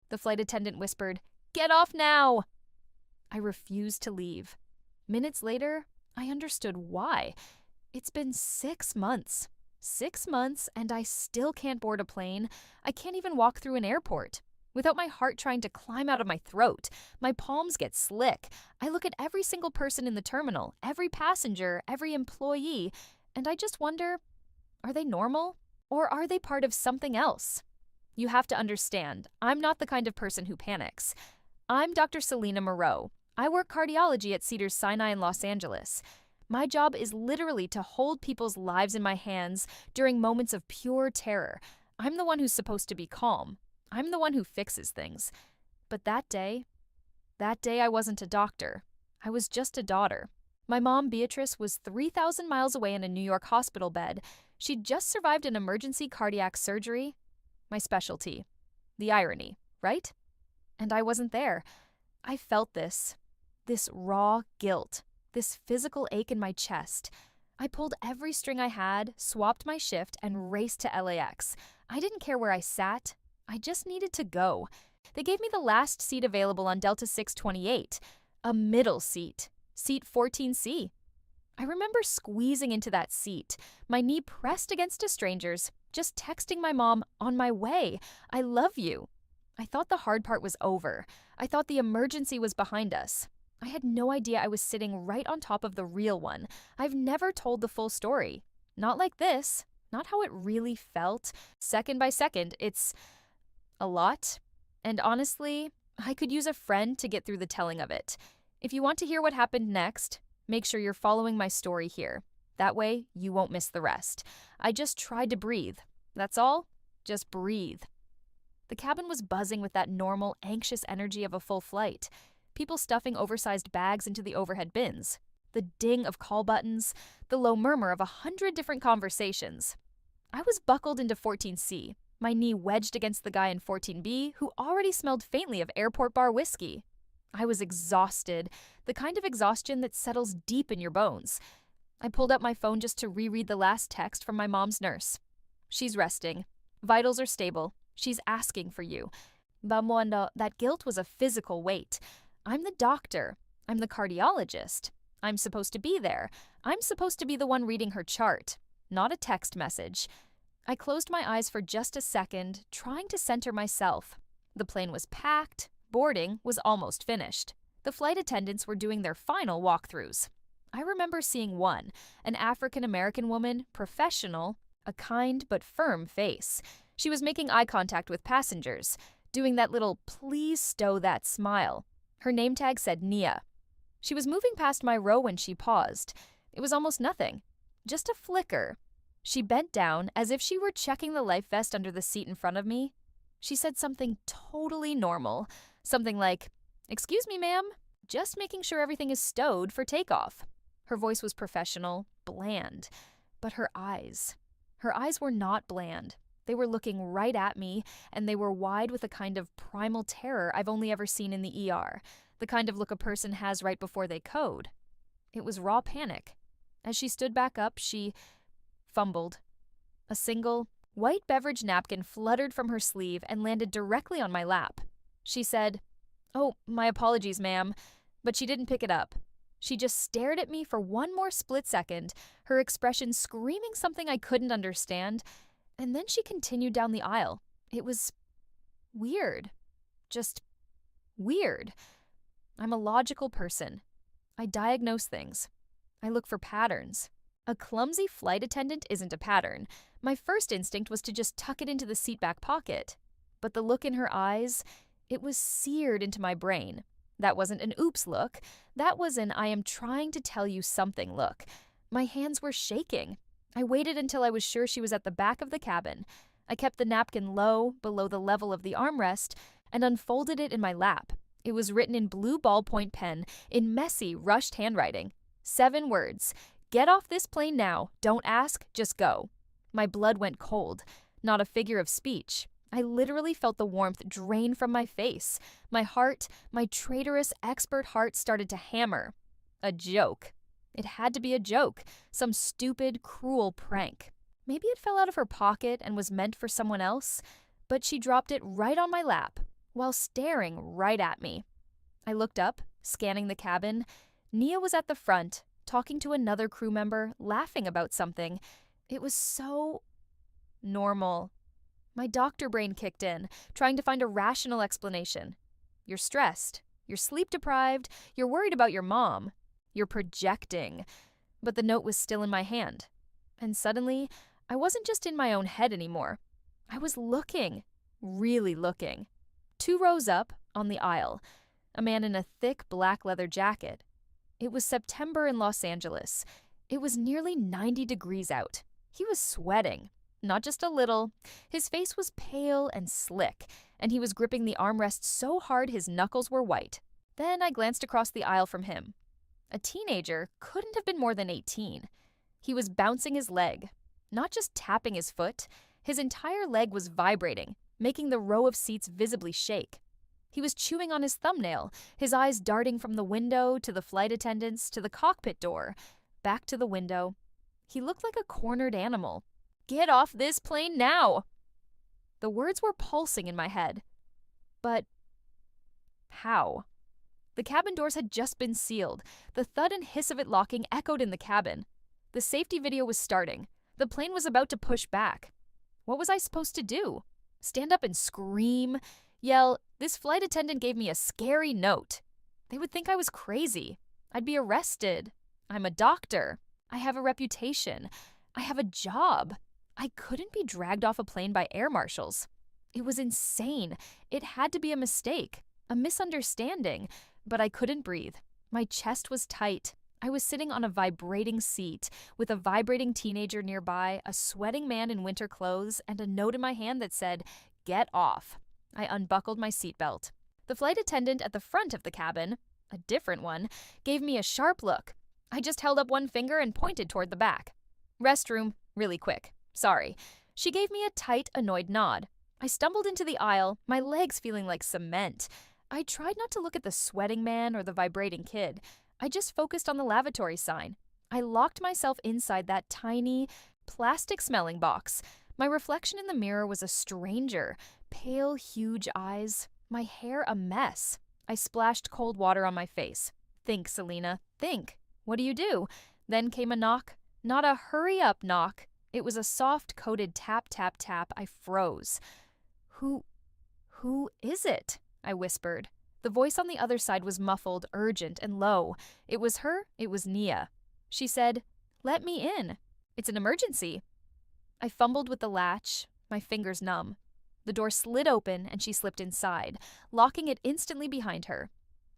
The flight attendant whispered, "Get off now!" I refused to leave. Minutes later, I understood why. It's been 6 months. 6 months, and I still can't board a plane. I can't even walk through an airport. Without my heart trying to climb out of my throat, my palms get slick. I look at every single person in the terminal, every passenger, every employee, and I just wonder, are they normal? Or are they part of something else? You have to understand, I'm not the kind of person who panics. I'm Dr. Selena Moreau. I work cardiology at Cedars-Sinai in Los Angeles. My job is literally to hold people's lives in my hands during moments of pure terror. I'm the one who's supposed to be calm. I'm the one who fixes things. But that day I wasn't a doctor. I was just a daughter. My mom, Beatrice, was 3,000 miles away in a New York hospital bed. She'd just survived an emergency cardiac surgery. My specialty. The irony, right? And I wasn't there. I felt this raw guilt, this physical ache in my chest. I pulled every string I had, swapped my shift, and raced to LAX. I didn't care where I sat. I just needed to go. They gave me the last seat available on Delta 628, a middle seat, seat 14C. I remember squeezing into that seat, my knee pressed against a stranger's, just texting my mom, "On my way. I love you." I thought the hard part was over. I thought the emergency was behind us. I had no idea I was sitting right on top of the real one. I've never told the full story. Not like this. Not how it really felt. Second by second, it's a lot. And honestly, I could use a friend to get through the telling of it. If you want to hear what happened next, make sure you're following my story here. That way, you won't miss the rest. I just tried to breathe. That's all. Just breathe. The cabin was buzzing with that normal, anxious energy of a full flight. People stuffing oversized bags into the overhead bins. The ding of call buttons. The low murmur of 100 different conversations. I was buckled into 14C, my knee wedged against the guy in 14B who already smelled faintly of airport bar whiskey. I was exhausted, the kind of exhaustion that settles deep in your bones. I pulled out my phone just to reread the last text from my mom's nurse. She's resting. Vitals are stable. She's asking for you. Bamuando, that guilt was a physical weight. I'm the doctor. I'm the cardiologist. I'm supposed to be there. I'm supposed to be the one reading her chart, not a text message. I closed my eyes for just a second, trying to center myself. The plane was packed. Boarding was almost finished. The flight attendants were doing their final walkthroughs. I remember seeing one, an African-American woman, professional, a kind but firm face. She was making eye contact with passengers, doing that little "please stow that" smile. Her name tag said Nia. She was moving past my row when she paused. It was almost nothing, just a flicker. She bent down as if she were checking the life vest under the seat in front of me. She said something totally normal, something like, "Excuse me, ma'am, just making sure everything is stowed for takeoff." Her voice was professional, bland, but her eyes were not bland. They were looking right at me, and they were wide with a kind of primal terror I've only ever seen in the ER, the kind of look a person has right before they code. It was raw panic. As she stood back up, she fumbled. A single, white beverage napkin fluttered from her sleeve and landed directly on my lap. She said, "Oh, my apologies, ma'am," but she didn't pick it up. She just stared at me for one more split second, her expression screaming something I couldn't understand, and then she continued down the aisle. It was weird. Just weird. I'm a logical person. I diagnose things. I look for patterns. A clumsy flight attendant isn't a pattern. My first instinct was to just tuck it into the seat back pocket. But the look in her eyes, it was seared into my brain. That wasn't an oops look. That was an I am trying to tell you something look. My hands were shaking. I waited until I was sure she was at the back of the cabin. I kept the napkin low, below the level of the armrest, and unfolded it in my lap. It was written in blue ballpoint pen, in messy, rushed handwriting. 7 words. "Get off this plane now. Don't ask, just go." My blood went cold. Not a figure of speech. I literally felt the warmth drain from my face. My heart, my traitorous expert heart, started to hammer. A joke. It had to be a joke. Some stupid, cruel prank. Maybe it fell out of her pocket and was meant for someone else, but she dropped it right on my lap. while staring right at me. I looked up, scanning the cabin. Nia was at the front, talking to another crew member, laughing about something. It was so normal. My doctor brain kicked in, trying to find a rational explanation. You're stressed. You're sleep deprived. You're worried about your mom. You're projecting. But the note was still in my hand. And suddenly, I wasn't just in my own head anymore. I was looking, really looking. 2 rows up, on the aisle, a man in a thick black leather jacket. It was September in Los Angeles. It was nearly 90 degrees out. He was sweating. Not just a little. His face was pale and slick, and he was gripping the armrest so hard his knuckles were white. Then I glanced across the aisle from him. A teenager couldn't have been more than 18. He was bouncing his leg, not just tapping his foot. His entire leg was vibrating, making the row of seats visibly shake. He was chewing on his thumbnail, his eyes darting from the window to the flight attendants to the cockpit door, back to the window. He looked like a cornered animal. "Get off this plane now!" The words were pulsing in my head. But how? The cabin doors had just been sealed. The thud and hiss of it locking echoed in the cabin. The safety video was starting. The plane was about to push back. What was I supposed to do? Stand up and scream? Yell, "This flight attendant gave me a scary note." They would think I was crazy. I'd be arrested. I'm a doctor. I have a reputation. I have a job. I couldn't be dragged off a plane by air marshals. It was insane. It had to be a mistake, a misunderstanding, but I couldn't breathe. My chest was tight. I was sitting on a vibrating seat with a vibrating teenager nearby, a sweating man in winter clothes, and a note in my hand that said, "Get off." I unbuckled my seatbelt. The flight attendant at the front of the cabin, a different one, gave me a sharp look. I just held up one finger and pointed toward the back. "Restroom, really quick. Sorry." She gave me a tight, annoyed nod. I stumbled into the aisle, my legs feeling like cement. I tried not to look at the sweating man or the vibrating kid. I just focused on the lavatory sign. I locked myself inside that tiny, plastic-smelling box. My reflection in the mirror was a stranger. Pale, huge eyes. My hair a mess. I splashed cold water on my face. "Think, Selena, think. What do?" Then came a knock. Not a hurry-up knock. It was a soft-coded tap, tap, tap. I froze. Who is it?" I whispered. The voice on the other side was muffled, urgent, and low. It was her. It was Nia. She said, "Let me in. It's an emergency." I fumbled with the latch, my fingers numb. The door slid open and she slipped inside, locking it instantly behind her.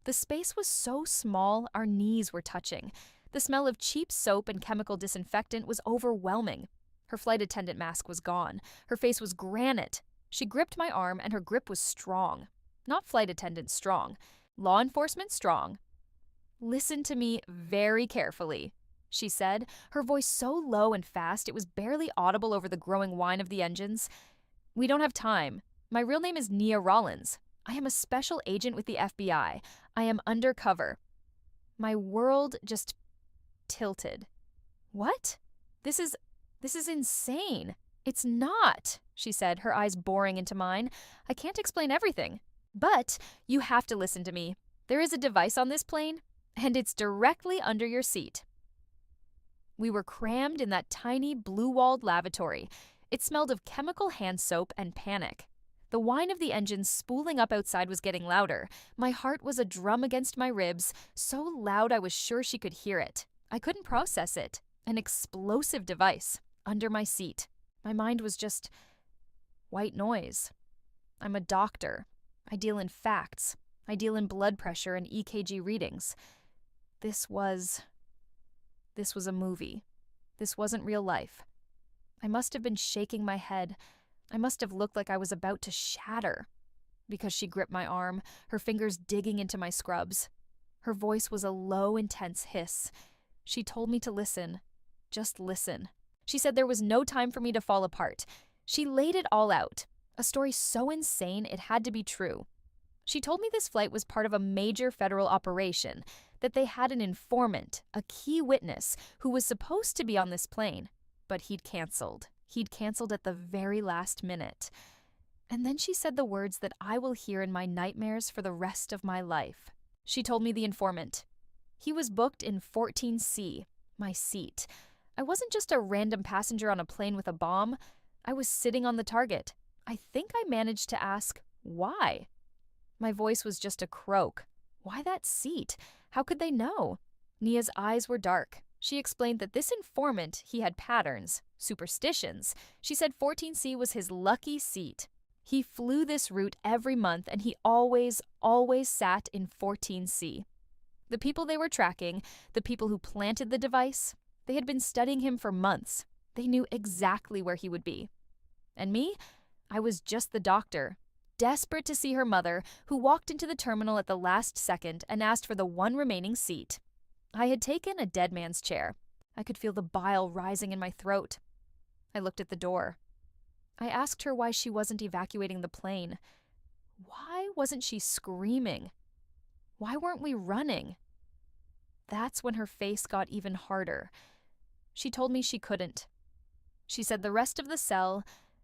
The space was so small, our knees were touching. The smell of cheap soap and chemical disinfectant was overwhelming. Her flight attendant mask was gone. Her face was granite. She gripped my arm and her grip was strong. Not flight attendant strong. Law enforcement strong. "Listen to me very carefully," she said, her voice so low and fast it was barely audible over the growing whine of the engines. "We don't have time. My real name is Nia Rollins. I am a special agent with the FBI. I am undercover." My world just tilted. "What? This is insane." "It's not," she said, her eyes boring into mine. "I can't explain everything. But you have to listen to me. There is a device on this plane, and it's directly under your seat." We were crammed in that tiny, blue-walled lavatory. It smelled of chemical hand soap and panic. The whine of the engines spooling up outside was getting louder. My heart was a drum against my ribs, so loud I was sure she could hear it. I couldn't process it. An explosive device under my seat. My mind was just white noise. I'm a doctor. I deal in facts. I deal in blood pressure and EKG readings. This was a movie. This wasn't real life. I must have been shaking my head. I must have looked like I was about to shatter. Because she gripped my arm, her fingers digging into my scrubs. Her voice was a low, intense hiss. She told me to listen. Just listen. She said there was no time for me to fall apart. She laid it all out. A story so insane it had to be true. She told me this flight was part of a major federal operation, that they had an informant, a key witness, who was supposed to be on this plane. But he'd canceled. He'd canceled at the very last minute. And then she said the words that I will hear in my nightmares for the rest of my life. She told me the informant. He was booked in 14C, my seat. I wasn't just a random passenger on a plane with a bomb. I was sitting on the target. I think I managed to ask, why? My voice was just a croak. Why that seat? How could they know? Nia's eyes were dark. She explained that this informant, he had patterns, superstitions. She said 14C was his lucky seat. He flew this route every month and he always sat in 14C. The people they were tracking, the people who planted the device, they had been studying him for months. They knew exactly where he would be. And me? I was just the doctor, desperate to see her mother, who walked into the terminal at the last second and asked for the one remaining seat. I had taken a dead man's chair. I could feel the bile rising in my throat. I looked at the door. I asked her why she wasn't evacuating the plane. Why wasn't she screaming? Why weren't we running? That's when her face got even harder. She told me she couldn't. She said the rest of the cell,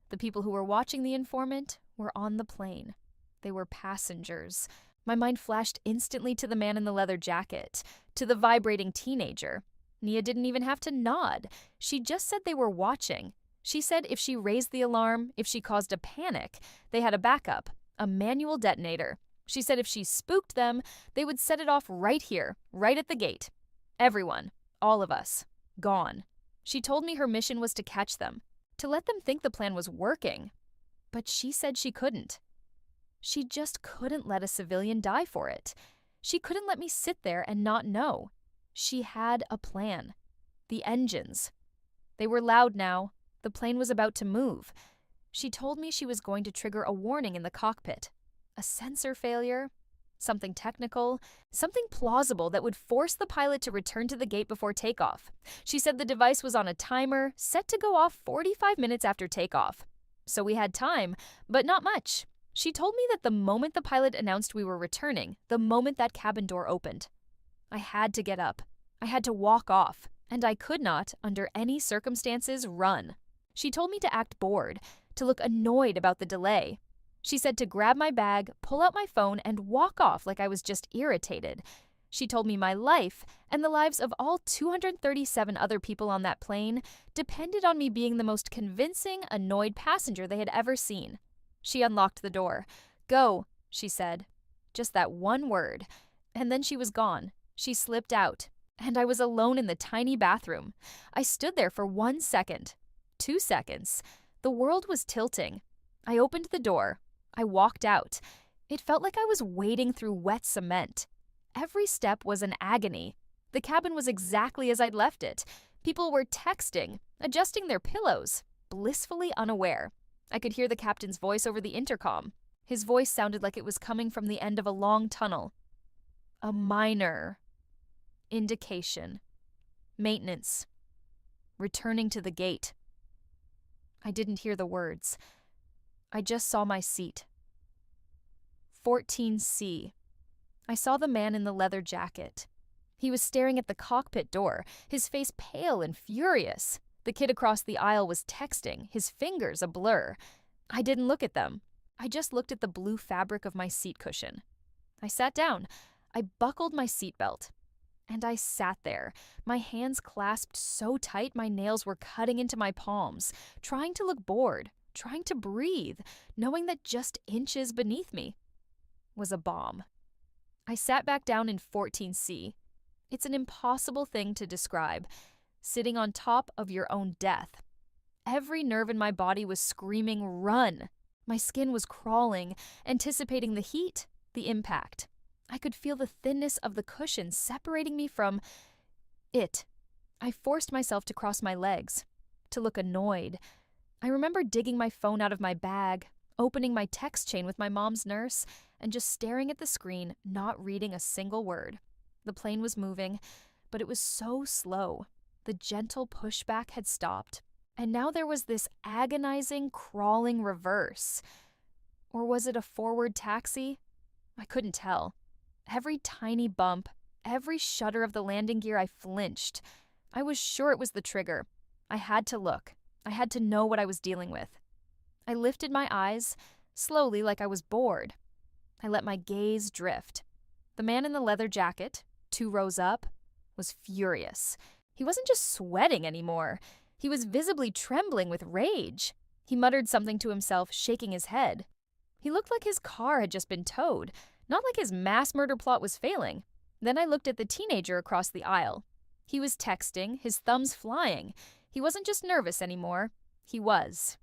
the people who were watching the informant, were on the plane. They were passengers. My mind flashed instantly to the man in the leather jacket, to the vibrating teenager. Nia didn't even have to nod. She just said they were watching. She said if she raised the alarm, if she caused a panic, they had a backup, a manual detonator. She said if she spooked them, they would set it off right here, right at the gate. Everyone, all of us, gone. She told me her mission was to catch them, to let them think the plan was working. But she said she couldn't. She just couldn't let a civilian die for it. She couldn't let me sit there and not know. She had a plan. The engines. They were loud now. The plane was about to move. She told me she was going to trigger a warning in the cockpit. A sensor failure? Something technical? Something plausible that would force the pilot to return to the gate before takeoff. She said the device was on a timer, set to go off 45 minutes after takeoff. So we had time, but not much. She told me that the moment the pilot announced we were returning, the moment that cabin door opened, I had to get up. I had to walk off, and I could not, under any circumstances, run. She told me to act bored, to look annoyed about the delay. She said to grab my bag, pull out my phone, and walk off like I was just irritated. She told me my life, and the lives of all 237 other people on that plane, depended on me being the most convincing, annoyed passenger they had ever seen. She unlocked the door. "Go," she said. Just that one word. And then she was gone. She slipped out, and I was alone in the tiny bathroom. I stood there for 1 second, 2 seconds. The world was tilting. I opened the door. I walked out. It felt like I was wading through wet cement. Every step was an agony. The cabin was exactly as I'd left it. People were texting, adjusting their pillows, blissfully unaware. I could hear the captain's voice over the intercom. His voice sounded like it was coming from the end of a long tunnel. A minor indication. Maintenance. Returning to the gate. I didn't hear the words. I just saw my seat. 14C. I saw the man in the leather jacket. He was staring at the cockpit door, his face pale and furious. The kid across the aisle was texting, his fingers a blur. I didn't look at them. I just looked at the blue fabric of my seat cushion. I sat down. I buckled my seatbelt. And I sat there, my hands clasped so tight my nails were cutting into my palms, trying to look bored, trying to breathe, knowing that just inches beneath me was a bomb. I sat back down in 14C. It's an impossible thing to describe, sitting on top of your own death. Every nerve in my body was screaming, run. My skin was crawling, anticipating the heat, the impact. I could feel the thinness of the cushion separating me from it. I forced myself to cross my legs, to look annoyed. I remember digging my phone out of my bag, opening my text chain with my mom's nurse, and just staring at the screen, not reading a single word. The plane was moving, but it was so slow. The gentle pushback had stopped, and now there was this agonizing, crawling reverse. Or was it a forward taxi? I couldn't tell. Every tiny bump, every shudder of the landing gear, I flinched. I was sure it was the trigger. I had to look. I had to know what I was dealing with. I lifted my eyes. slowly like I was bored. I let my gaze drift. The man in the leather jacket, 2 rows up, was furious. He wasn't just sweating anymore. He was visibly trembling with rage. He muttered something to himself, shaking his head. He looked like his car had just been towed, not like his mass murder plot was failing. Then I looked at the teenager across the aisle. He was texting, his thumbs flying. He wasn't just nervous anymore. He was.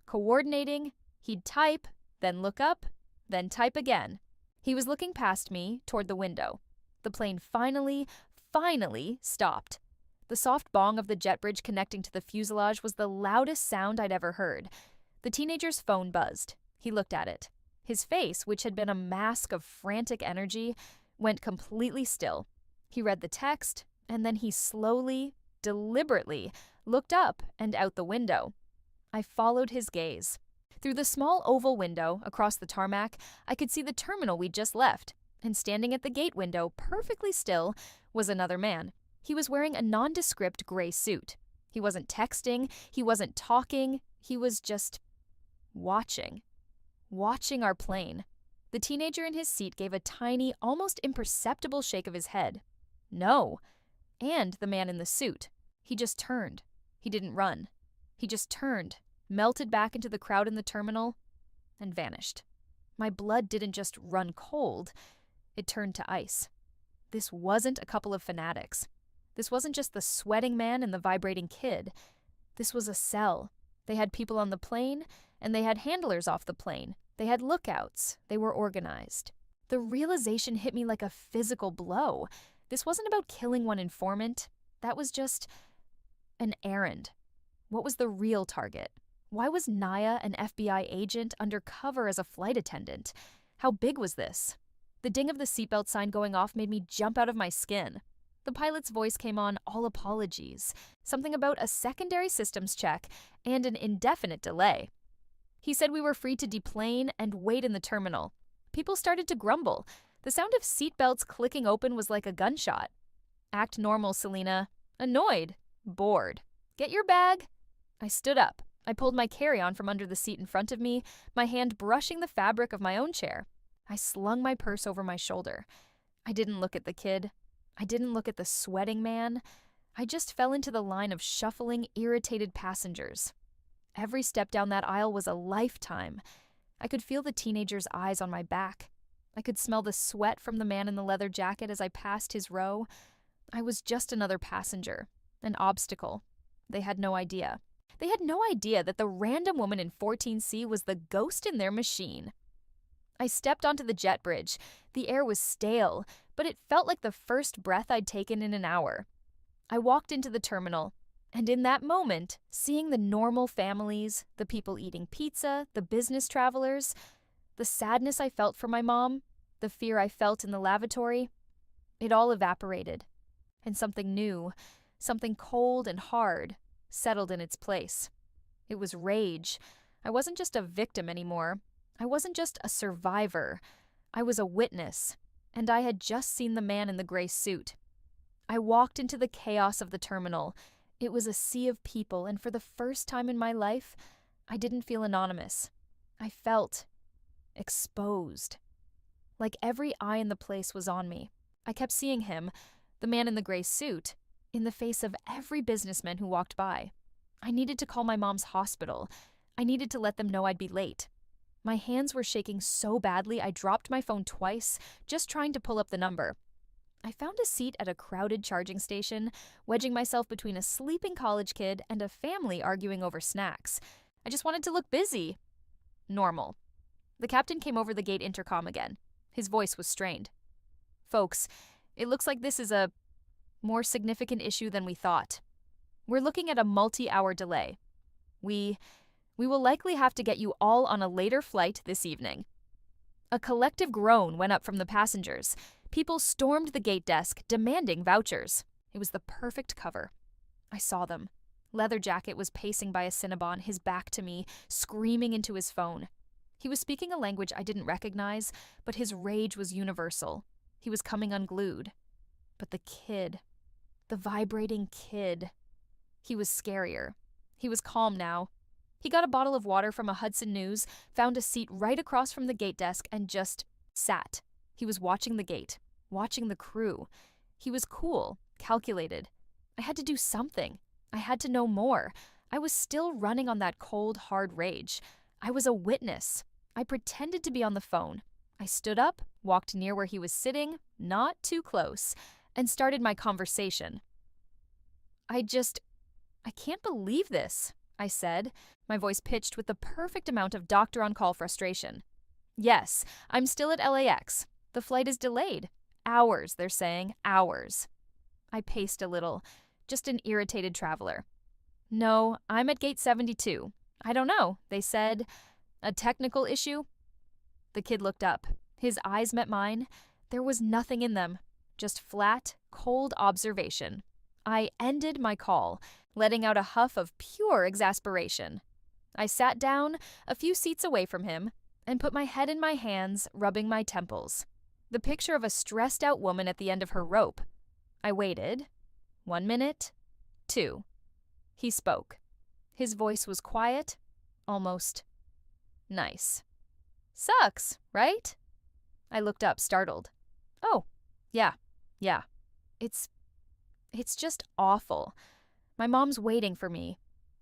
Coordinating, he'd type, then look up, then type again. He was looking past me, toward the window. The plane finally stopped. The soft bong of the jet bridge connecting to the fuselage was the loudest sound I'd ever heard. The teenager's phone buzzed. He looked at it. His face, which had been a mask of frantic energy, went completely still. He read the text, and then he slowly, deliberately, looked up and out the window. I followed his gaze. Through the small oval window across the tarmac, I could see the terminal we'd just left, and standing at the gate window, perfectly still, was another man. He was wearing a nondescript gray suit. He wasn't texting, he wasn't talking, he was just watching our plane. The teenager in his seat gave a tiny, almost imperceptible shake of his head. No. And the man in the suit. He just turned. He didn't run. He just turned, melted back into the crowd in the terminal, and vanished. My blood didn't just run cold, it turned to ice. This wasn't a couple of fanatics. This wasn't just the sweating man and the vibrating kid. This was a cell. They had people on the plane, and they had handlers off the plane. They had lookouts. They were organized. The realization hit me like a physical blow. This wasn't about killing one informant. That was just an errand. What was the real target? Why was Naya an FBI agent undercover as a flight attendant? How big was this? The ding of the seatbelt sign going off made me jump out of my skin. The pilot's voice came on, all apologies. Something about a secondary systems check and an indefinite delay. He said we were free to deplane and wait in the terminal. People started to grumble. The sound of seatbelts clicking open was like a gunshot. Act normal, Selena. Annoyed. Bored. Get your bag. I stood up. I pulled my carry-on from under the seat in front of me, my hand brushing the fabric of my own chair. I slung my purse over my shoulder. I didn't look at the kid. I didn't look at the sweating man. I just fell into the line of shuffling, irritated passengers. Every step down that aisle was a lifetime. I could feel the teenager's eyes on my back. I could smell the sweat from the man in the leather jacket as I passed his row. I was just another passenger, an obstacle. They had no idea. They had no idea that the random woman in 14C was the ghost in their machine. I stepped onto the jet bridge. The air was stale, but it felt like the first breath I'd taken in an hour. I walked into the terminal, and in that moment, seeing the normal families, the people eating pizza, the business travelers, the sadness I felt for my mom, the fear I felt in the lavatory, it all evaporated, and something new, something cold and hard, settled in its place. It was rage. I wasn't just a victim anymore. I wasn't just a survivor. I was a witness, and I had just seen the man in the gray suit. I walked into the chaos of the terminal. It was a sea of people, and for the first time in my life, I didn't feel anonymous. I felt exposed. Like every eye in the place was on me. I kept seeing him, the man in the gray suit, in the face of every businessman who walked by. I needed to call my mom's hospital. I needed to let them know I'd be late. My hands were shaking so badly I dropped my phone twice, just trying to pull up the number. I found a seat at a crowded charging station, wedging myself between a sleeping college kid and a family arguing over snacks. I just wanted to look busy. Normal. The captain came over the gate intercom again. His voice was strained. Folks, it looks like this is a more significant issue than we thought. We're looking at a multi-hour delay. We will likely have to get you all on a later flight this evening. A collective groan went up from the passengers. People stormed the gate desk, demanding vouchers. It was the perfect cover. I saw them. Leather Jacket was pacing by a Cinnabon, his back to me, screaming into his phone. He was speaking a language I didn't recognize, but his rage was universal. He was coming unglued. But the kid, the vibrating kid, he was scarier. He was calm now. He got a bottle of water from a Hudson News, found a seat right across from the gate desk, and just sat. He was watching the gate, watching the crew. He was cool, calculated. I had to do something. I had to know more. I was still running on that cold, hard rage. I was a witness. I pretended to be on the phone. I stood up, walked near where he was sitting, not too close, and started my conversation. I can't believe this, I said, my voice pitched with the perfect amount of doctor-on-call frustration. Yes, I'm still at LAX. The flight is delayed. Hours, they're saying, hours. I paced a little, just an irritated traveler. No, I'm at gate 72. I don't know, they said. A technical issue? The kid looked up. His eyes met mine. There was nothing in them, just flat, cold observation. I ended my call, letting out a huff of pure exasperation. I sat down, a few seats away from him, and put my head in my hands, rubbing my temples. The picture of a stressed-out woman at the end of her rope. I waited. 1 minute. 2. He spoke. His voice was quiet, almost nice. Sucks, right? I looked up, startled. Oh, yeah. It's just awful. My mom's waiting for me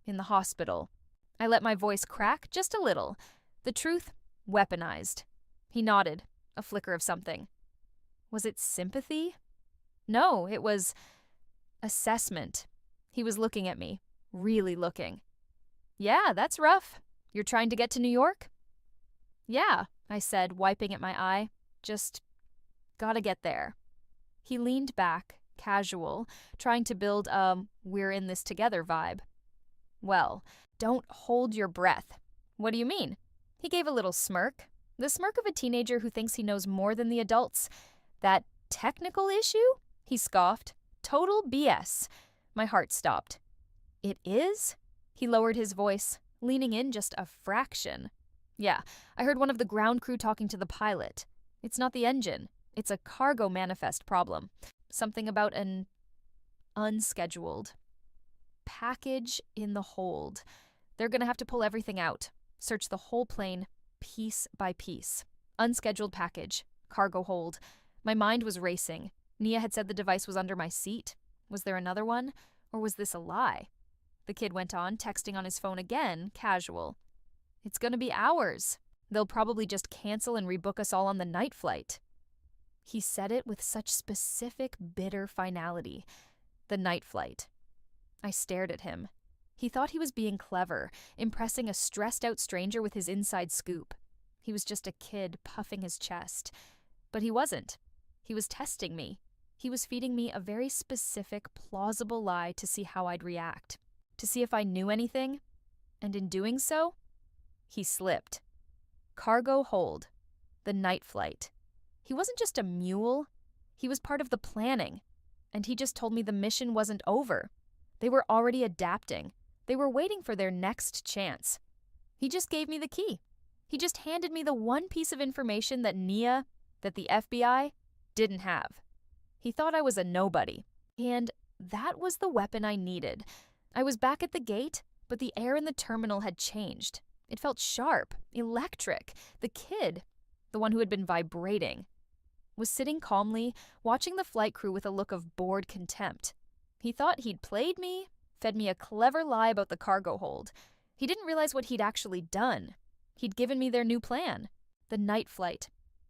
in the hospital. I let my voice crack just a little. The truth, weaponized. He nodded, a flicker of something. Was it sympathy? No, it was assessment. He was looking at me, really looking. Yeah, that's rough. You're trying to get to New York? Yeah, I said, wiping at my eye. Just gotta get there. He leaned back, casual, trying to build a we're in this together vibe. Well, don't hold your breath. What do you mean? He gave a little smirk. The smirk of a teenager who thinks he knows more than the adults. That technical issue? He scoffed. Total BS. My heart stopped. It is? He lowered his voice, leaning in just a fraction. Yeah, I heard one of the ground crew talking to the pilot. It's not the engine. It's a cargo manifest problem. Something about an unscheduled package in the hold. They're gonna have to pull everything out, search the whole plane, piece by piece. Unscheduled package, cargo hold. My mind was racing. Nia had said the device was under my seat. Was there another one? Or was this a lie? The kid went on, texting on his phone again, casual. It's gonna be hours. They'll probably just cancel and rebook us all on the night flight. He said it with such specific, bitter finality. The night flight. I stared at him. He thought he was being clever, impressing a stressed-out stranger with his inside scoop. He was just a kid puffing his chest. But he wasn't. He was testing me. He was feeding me a very specific, plausible lie to see how I'd react, to see if I knew anything. And in doing so, he slipped. Cargo hold. The night flight. He wasn't just a mule. He was part of the planning. And he just told me the mission wasn't over. They were already adapting. They were waiting for their next chance. He just gave me the key. He just handed me the one piece of information that Nia, that the FBI, didn't have. He thought I was a nobody. And that was the weapon I needed. I was back at the gate, but the air in the terminal had changed. It felt sharp, electric. The kid, the one who had been vibrating, was sitting calmly, watching the flight crew with a look of bored contempt. He thought he'd played me, fed me a clever lie about the cargo hold. He didn't realize what he'd actually done. He'd given me their new plan, the night flight.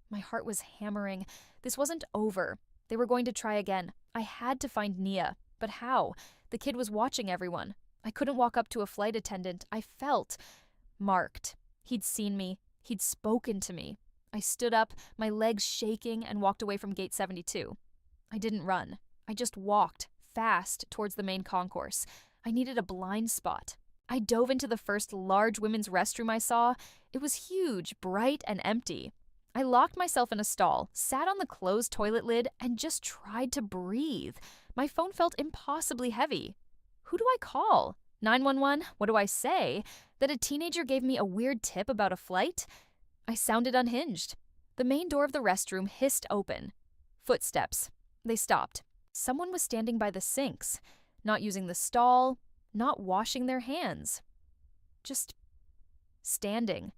My heart was hammering. This wasn't over. They were going to try again. I had to find Nia. But how? The kid was watching everyone. I couldn't walk up to a flight attendant. I felt marked. He'd seen me. He'd spoken to me. I stood up, my legs shaking, and walked away from gate 72. I didn't run. I just walked, fast, towards the main concourse. I needed a blind spot. I dove into the first large women's restroom I saw. It was huge, bright, and empty. I locked myself in a stall, sat on the closed toilet lid, and just tried to breathe. My phone felt impossibly heavy. Who do I call? 911? What do I say? That a teenager gave me a weird tip about a flight? I sounded unhinged. The main door of the restroom hissed open. Footsteps. They stopped. Someone was standing by the sinks, not using the stall, not washing their hands. Just standing.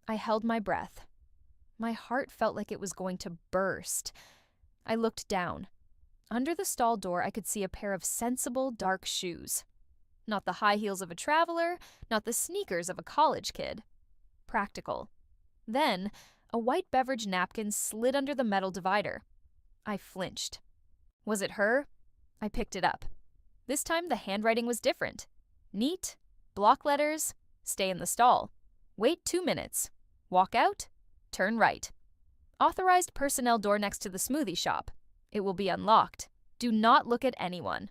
I held my breath. My heart felt like it was going to burst. I looked down. Under the stall door, I could see a pair of sensible, dark shoes. Not the high heels of a traveler, not the sneakers of a college kid. Practical. Then, a white beverage napkin slid under the metal divider. I flinched. Was it her? I picked it up. This time, the handwriting was different. Neat, block letters, stay in the stall. Wait 2 minutes. Walk out, turn right. Authorized personnel door next to the smoothie shop. It will be unlocked. Do not look at anyone.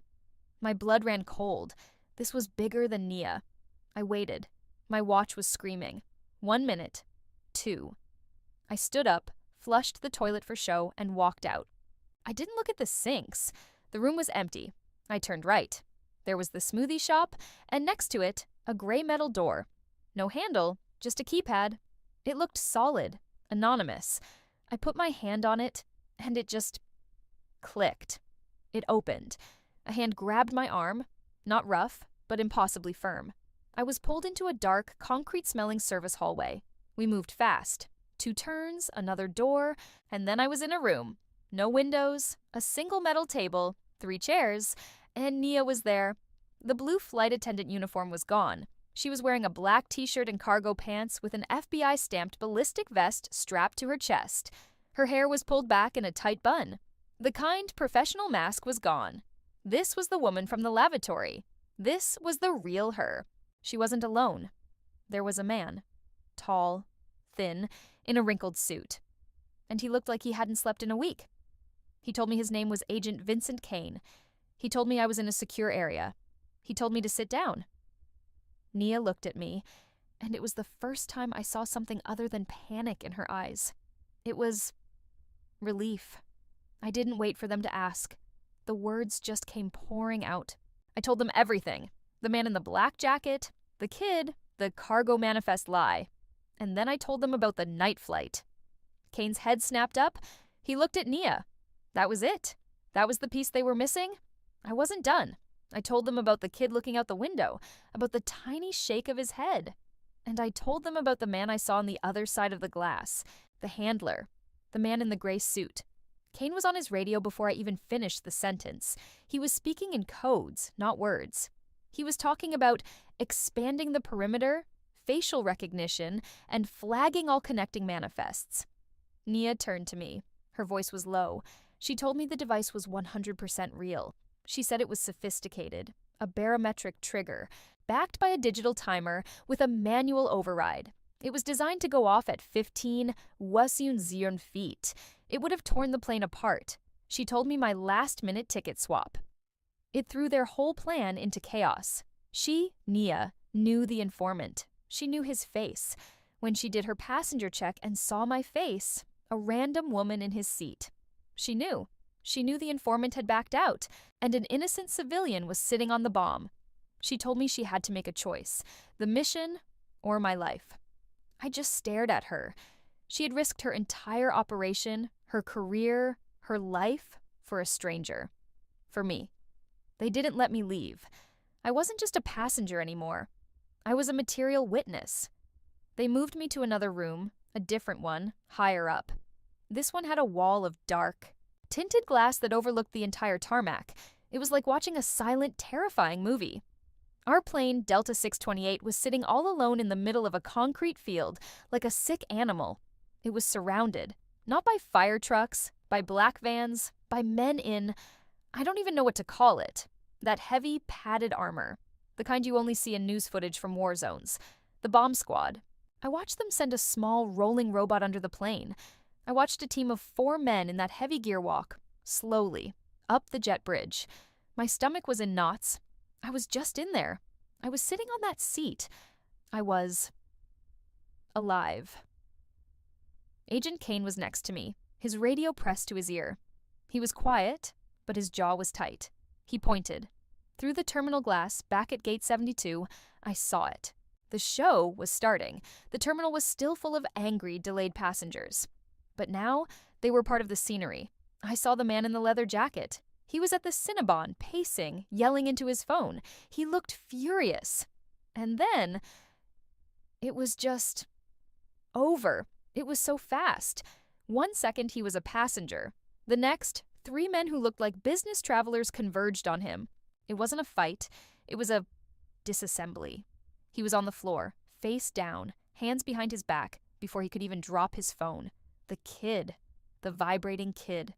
My blood ran cold. This was bigger than Nia. I waited. My watch was screaming. 1 minute. 2. I stood up, flushed the toilet for show, and walked out. I didn't look at the sinks. The room was empty. I turned right. There was the smoothie shop, and next to it, a gray metal door. No handle, just a keypad. It looked solid, anonymous. I put my hand on it, and it just clicked. It opened. A hand grabbed my arm, not rough, but impossibly firm. I was pulled into a dark, concrete-smelling service hallway. We moved fast. 2 turns, another door, and then I was in a room. No windows, a single metal table, 3 chairs, and Nia was there. The blue flight attendant uniform was gone. She was wearing a black t-shirt and cargo pants with an FBI-stamped ballistic vest strapped to her chest. Her hair was pulled back in a tight bun. The kind professional mask was gone. This was the woman from the lavatory. This was the real her. She wasn't alone. There was a man. Tall, thin, in a wrinkled suit. And he looked like he hadn't slept in a week. He told me his name was Agent Vincent Kane. He told me I was in a secure area. He told me to sit down. Nia looked at me, and it was the first time I saw something other than panic in her eyes. It was relief. I didn't wait for them to ask. The words just came pouring out. I told them everything. The man in the black jacket, the kid, the cargo manifest lie. And then I told them about the night flight. Kane's head snapped up. He looked at Nia. That was it. That was the piece they were missing. I wasn't done. I told them about the kid looking out the window, about the tiny shake of his head. And I told them about the man I saw on the other side of the glass, the handler, the man in the gray suit. Kane was on his radio before I even finished the sentence. He was speaking in codes, not words. He was talking about expanding the perimeter, facial recognition, and flagging all connecting manifests. Nia turned to me. Her voice was low. She told me the device was 100% real. She said it was sophisticated, a barometric trigger, backed by a digital timer with a manual override. It was designed to go off at 15 Wasunzion feet. It would have torn the plane apart. She told me my last-minute ticket swap. It threw their whole plan into chaos. She, Nia, knew the informant. She knew his face. When she did her passenger check and saw my face, a random woman in his seat. She knew. She knew the informant had backed out, and an innocent civilian was sitting on the bomb. She told me she had to make a choice, the mission or my life. I just stared at her. She had risked her entire operation, her career, her life, for a stranger. For me. They didn't let me leave. I wasn't just a passenger anymore. I was a material witness. They moved me to another room, a different one, higher up. This one had a wall of dark, tinted glass that overlooked the entire tarmac. It was like watching a silent, terrifying movie. Our plane, Delta 628, was sitting all alone in the middle of a concrete field, like a sick animal. It was surrounded, not by fire trucks, by black vans, by men in, I don't even know what to call it, that heavy, padded armor, the kind you only see in news footage from war zones, the bomb squad. I watched them send a small, rolling robot under the plane. I watched a team of 4 men in that heavy gear walk, slowly, up the jet bridge. My stomach was in knots. I was just in there. I was sitting on that seat. I was alive. Agent Kane was next to me, his radio pressed to his ear. He was quiet, but his jaw was tight. He pointed. Through the terminal glass, back at Gate 72, I saw it. The show was starting. The terminal was still full of angry, delayed passengers. But now, they were part of the scenery. I saw the man in the leather jacket. He was at the Cinnabon, pacing, yelling into his phone. He looked furious. And then, It was just over. It was so fast. 1 second he was a passenger. The next, 3 men who looked like business travelers converged on him. It wasn't a fight. It was a disassembly. He was on the floor, face down, hands behind his back, before he could even drop his phone. The kid. The vibrating kid.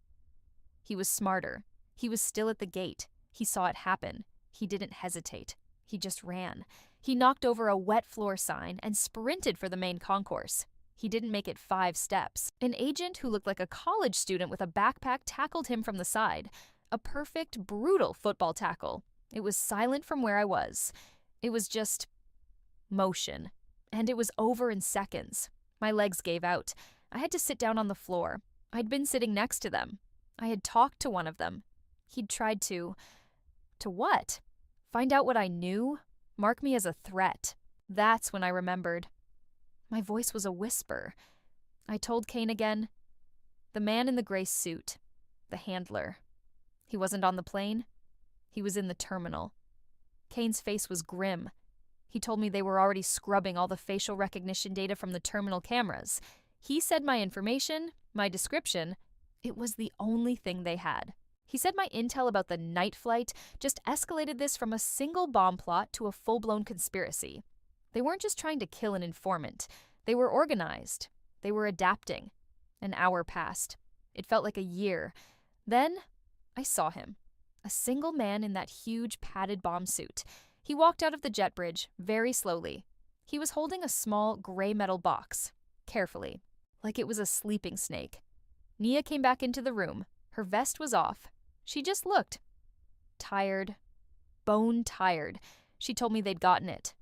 He was smarter. He was still at the gate. He saw it happen. He didn't hesitate. He just ran. He knocked over a wet floor sign and sprinted for the main concourse. He didn't make it 5 steps. An agent who looked like a college student with a backpack tackled him from the side. A perfect, brutal football tackle. It was silent from where I was. It was just motion. And it was over in seconds. My legs gave out. I had to sit down on the floor. I'd been sitting next to them. I had talked to one of them. He'd tried to what? Find out what I knew? Mark me as a threat. That's when I remembered. My voice was a whisper. I told Kane again. The man in the gray suit. The handler. He wasn't on the plane. He was in the terminal. Kane's face was grim. He told me they were already scrubbing all the facial recognition data from the terminal cameras. He said my information, my description, it was the only thing they had. He said my intel about the night flight just escalated this from a single bomb plot to a full-blown conspiracy. They weren't just trying to kill an informant. They were organized. They were adapting. An hour passed. It felt like a year. Then I saw him. A single man in that huge padded bomb suit. He walked out of the jet bridge very slowly. He was holding a small gray metal box, carefully, like it was a sleeping snake. Nia came back into the room. Her vest was off. She just looked. Tired. Bone tired. She told me they'd gotten it.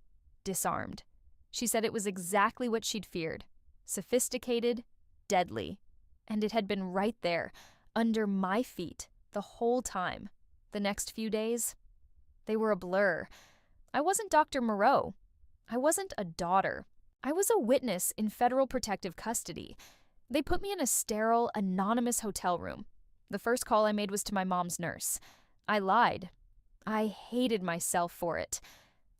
Disarmed. She said it was exactly what she'd feared. Sophisticated, deadly. And it had been right there, under my feet, the whole time. The next few days, they were a blur. I wasn't Dr. Moreau. I wasn't a daughter. I was a witness in federal protective custody. They put me in a sterile, anonymous hotel room. The first call I made was to my mom's nurse. I lied. I hated myself for it.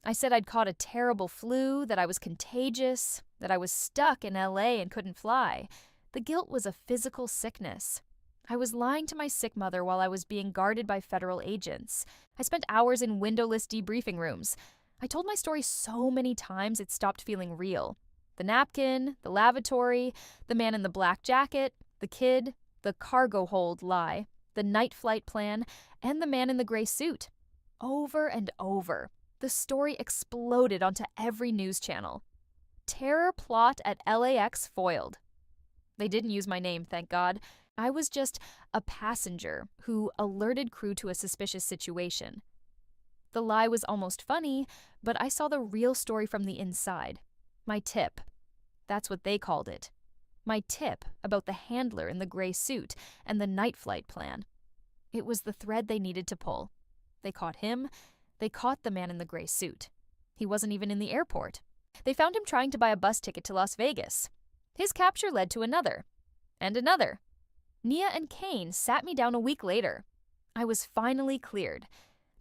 I said I'd caught a terrible flu, that I was contagious, that I was stuck in LA and couldn't fly. The guilt was a physical sickness. I was lying to my sick mother while I was being guarded by federal agents. I spent hours in windowless debriefing rooms. I told my story so many times it stopped feeling real. The napkin, the lavatory, the man in the black jacket, the kid, the cargo hold lie, the night flight plan, and the man in the gray suit. Over and over, the story exploded onto every news channel. Terror plot at LAX foiled. They didn't use my name, thank God. I was just a passenger who alerted crew to a suspicious situation. The lie was almost funny, but I saw the real story from the inside. My tip. That's what they called it. My tip about the handler in the gray suit and the night flight plan. It was the thread they needed to pull. They caught him. They caught the man in the gray suit. He wasn't even in the airport. They found him trying to buy a bus ticket to Las Vegas. His capture led to another. And another. Nia and Kane sat me down a week later. I was finally cleared.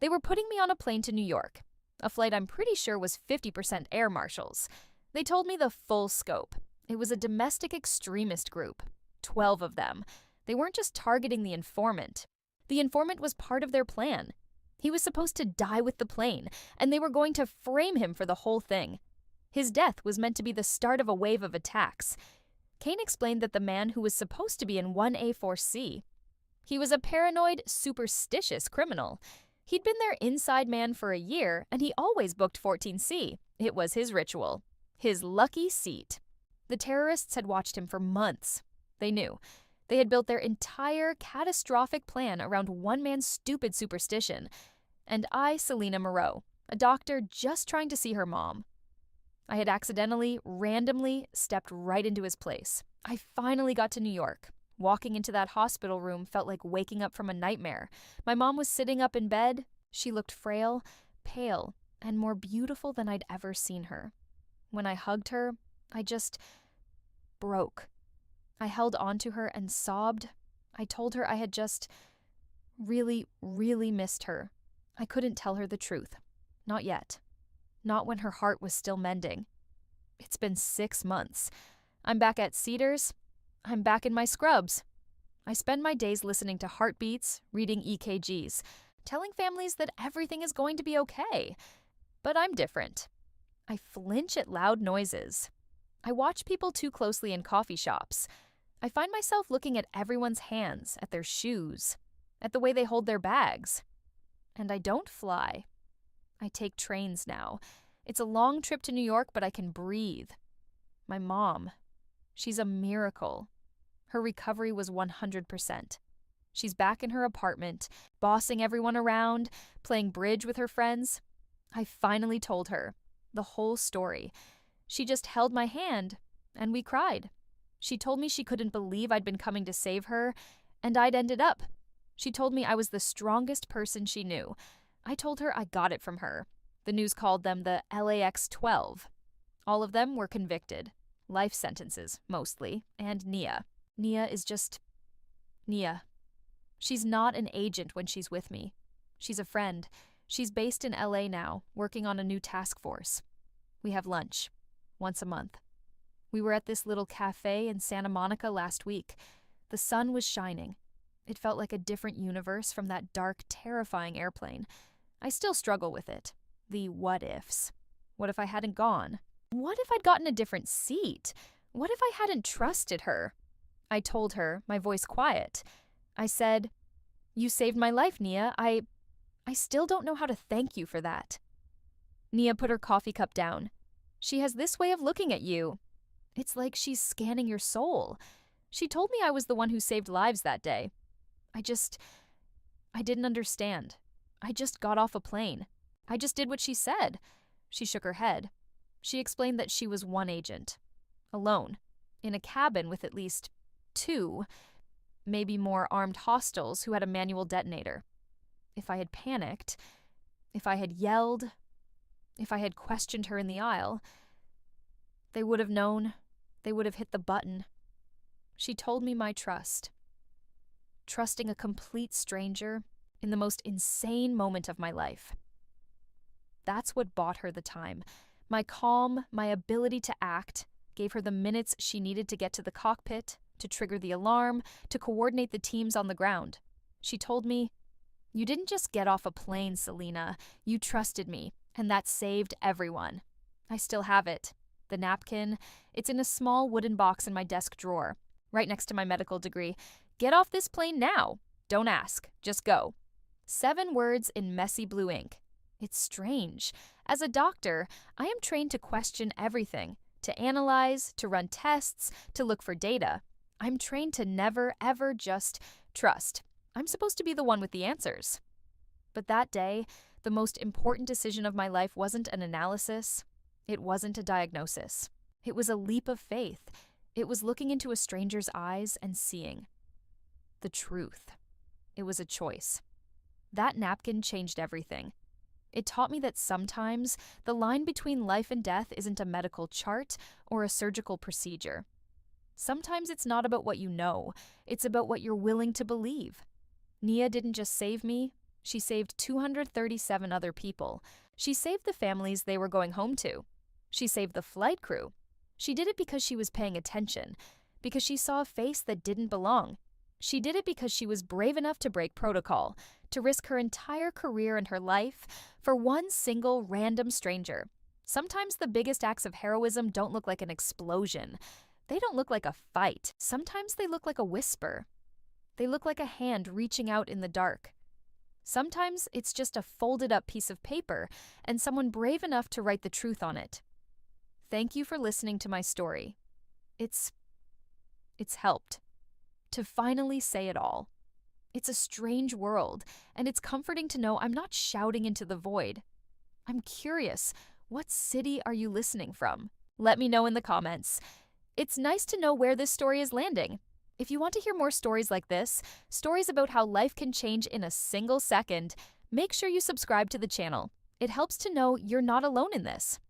They were putting me on a plane to New York, a flight I'm pretty sure was 50% air marshals. They told me the full scope. It was a domestic extremist group, 12 of them. They weren't just targeting the informant. The informant was part of their plan. He was supposed to die with the plane, and they were going to frame him for the whole thing. His death was meant to be the start of a wave of attacks. Kane explained that the man who was supposed to be in 1A4C, he was a paranoid, superstitious criminal. He'd been their inside man for a year, and he always booked 14C. It was his ritual. His lucky seat. The terrorists had watched him for months. They knew. They had built their entire catastrophic plan around one man's stupid superstition. And I, Selena Moreau, a doctor just trying to see her mom. I had accidentally, randomly stepped right into his place. I finally got to New York. Walking into that hospital room felt like waking up from a nightmare. My mom was sitting up in bed. She looked frail, pale, and more beautiful than I'd ever seen her. When I hugged her, I just broke. I held onto her and sobbed. I told her I had just really, really missed her. I couldn't tell her the truth. Not yet. Not when her heart was still mending. It's been 6 months. I'm back at Cedars. I'm back in my scrubs. I spend my days listening to heartbeats, reading EKGs, telling families that everything is going to be okay. But I'm different. I flinch at loud noises. I watch people too closely in coffee shops. I find myself looking at everyone's hands, at their shoes, at the way they hold their bags. And I don't fly. I take trains now. It's a long trip to New York, but I can breathe. My mom, she's a miracle. Her recovery was 100%. She's back in her apartment, bossing everyone around, playing bridge with her friends. I finally told her the whole story. She just held my hand, and we cried. She told me she couldn't believe I'd been coming to save her, and I'd ended up. She told me I was the strongest person she knew. I told her I got it from her. The news called them the LAX 12. All of them were convicted. Life sentences, mostly, and Nia. Nia is just Nia. She's not an agent when she's with me. She's a friend. She's based in LA now, working on a new task force. We have lunch, once a month. We were at this little cafe in Santa Monica last week. The sun was shining. It felt like a different universe from that dark, terrifying airplane. I still struggle with it. The what ifs. What if I hadn't gone? What if I'd gotten a different seat? What if I hadn't trusted her? I told her, my voice quiet. I said, "You saved my life, Nia. I still don't know how to thank you for that." Nia put her coffee cup down. She has this way of looking at you. It's like she's scanning your soul. She told me I was the one who saved lives that day. I didn't understand. I just got off a plane. I just did what she said. She shook her head. She explained that she was one agent. Alone. In a cabin with at least 2, maybe more armed hostiles who had a manual detonator. If I had panicked, if I had yelled, if I had questioned her in the aisle, they would have known, they would have hit the button. She told me my trust. Trusting a complete stranger in the most insane moment of my life. That's what bought her the time. My calm, my ability to act, gave her the minutes she needed to get to the cockpit, to trigger the alarm, to coordinate the teams on the ground. She told me, "You didn't just get off a plane, Selena. You trusted me, and that saved everyone." I still have it. The napkin, it's in a small wooden box in my desk drawer, right next to my medical degree. Get off this plane now. Don't ask. Just go. 7 words in messy blue ink. It's strange. As a doctor, I am trained to question everything, to analyze, to run tests, to look for data. I'm trained to never, ever just trust. I'm supposed to be the one with the answers. But that day, the most important decision of my life wasn't an analysis. It wasn't a diagnosis. It was a leap of faith. It was looking into a stranger's eyes and seeing the truth. It was a choice. That napkin changed everything. It taught me that sometimes the line between life and death isn't a medical chart or a surgical procedure. Sometimes it's not about what you know, it's about what you're willing to believe. Nia didn't just save me, she saved 237 other people. She saved the families they were going home to. She saved the flight crew. She did it because she was paying attention, because she saw a face that didn't belong. She did it because she was brave enough to break protocol, to risk her entire career and her life for one single random stranger. Sometimes the biggest acts of heroism don't look like an explosion. They don't look like a fight. Sometimes they look like a whisper. They look like a hand reaching out in the dark. Sometimes it's just a folded up piece of paper and someone brave enough to write the truth on it. Thank you for listening to my story. It's helped to finally say it all. It's a strange world, and it's comforting to know I'm not shouting into the void. I'm curious, what city are you listening from? Let me know in the comments. It's nice to know where this story is landing. If you want to hear more stories like this, stories about how life can change in a single second, make sure you subscribe to the channel. It helps to know you're not alone in this.